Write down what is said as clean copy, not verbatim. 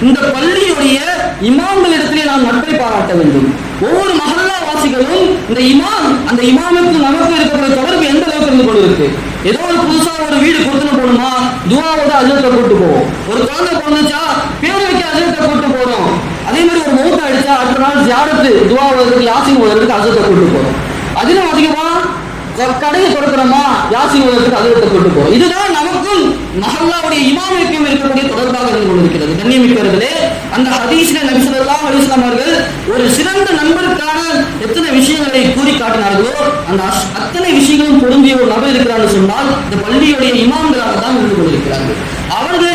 இந்த பள்ளியுடைய இமாம்களிடத்திலே நாம் நட்பை பாராட்ட வேண்டும். ஒவ்வொரு மஹல்லா வாசிகளும் இந்த இமாம், அந்த இமாமுக்கு நமக்கு இருக்கக்கூடிய தொடர்பு எந்த அளவுக்கு இருந்து கொண்டு இருக்கு. ஏதோ ஒரு புதுசா ஒரு வீடு கொடுத்துட்டு போகணுமா, துவாவோட அஜரத்தை கூட்டு போவோம். ஒரு குழந்தை பிறந்துச்சா பேர் வைக்க அஜரத்தை கூட்டு போறோம். அதே மாதிரி ஒரு மௌத்தா அடிச்சா அடுத்த நாள் ஜியாரத்து துவாவதற்கு யாசின் ஓதுறதுக்கு அஜரத்தை கூட்டு போறோம். அதிலும் அதிகமா கடையை கொடுக்கிறோமா யாசின் ஓதுறதுக்கு அஜரத்தை கூட்டு போறோம். இதுதான் நமக்கும் மஹல்லாவுடைய இமாமுக்கும் இருக்கக்கூடிய தொடர்பாக இருந்து கொண்டிருக்கிறது. கண்ணியமிக்கவர்களே, அந்த ஹதீஸ்ல நபி ஸல்லல்லாஹு அலைஹி வஸல்லம் அவர்கள் ஒரு சிறந்த நண்பருக்கான எத்தனை விஷயங்களை கூறி காட்டினார்களோ அந்த அத்தனை விஷயங்களும் பொருந்திய ஒரு நபர் இருக்கிறார்கள் சொன்னால் இந்த பள்ளியுடைய இமாம்களாக தான் இருந்து கொண்டிருக்கிறார்கள். அவர்கள்